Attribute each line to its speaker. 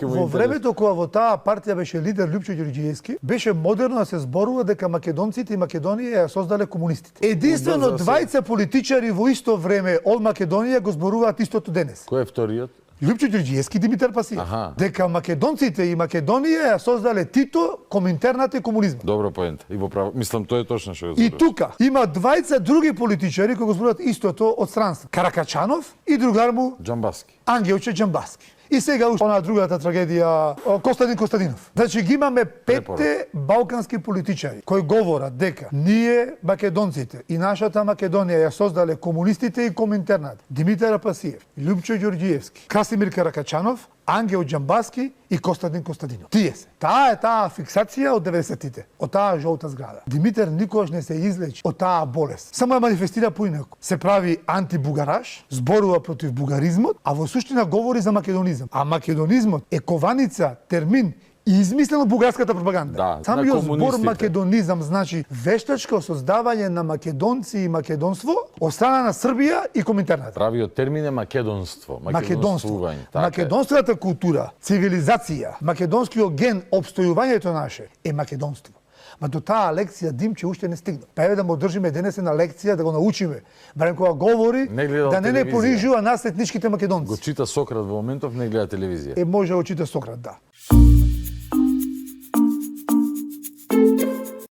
Speaker 1: Во времето кога во таа партија беше лидер Лјупчо Ѓорѓиевски, беше модерно да се зборува дека македонците и Македонија ја создале комунистите. Единствено двајца политичари во исто време од Македонија го зборуваат истото денес.
Speaker 2: Кој е вториот?
Speaker 1: Лјупчо Ѓорѓиевски и Димитар Пасиев. Дека македонците и Македонија ја создале Тито, Коминтерната и комунизмот.
Speaker 2: Добро поента. И во право, мислам тоа е точно што го
Speaker 1: зборуваш. И тука има двајца други политичари кои го зборуваат истото од странство. Каракачанов и другар му
Speaker 2: Џамбаски.
Speaker 1: Ангелче Џамбаски. И сега уште она другата трагедија Костадин Костадинов. Значи ги имаме петте балкански политичари кои говорат дека ние македонците и нашата Македонија ја создале комунистите и Коминтерната. Димитар Пасиев, Лјупчо Ѓорѓиевски, Красимир Каракачанов, Ангел Џамбаски и Костадин Костадинов. Тие се. Таа е таа фиксација од 90-тите, од таа жолта зграда. Димитар никогаш не се излечи од таа болест. Само ја манифестира поинаку. Се прави антибугараш, зборува против бугаризмот, а во суштина говори за македонизам. А македонизмот е кованица, термин измислен од бугарската пропаганда.
Speaker 2: Да,
Speaker 1: самиот збор македонизам значи вештачко создавање на македонци и македонство од страна на Србија и Коминтерната.
Speaker 2: Правиот термин е македонство, македонствување.
Speaker 1: Македонската култура, цивилизација, македонскиот ген, опстојувањето наше е македонство. Ма до таа лекција Димче уште не стигна. Па еве да му одржиме денес една лекција да го научиме, барем кога говори да не понижува нас етничките македонци.
Speaker 2: Го чита Сократ во моментов, не гледа телевизија.
Speaker 1: Може да го чита Сократ, да.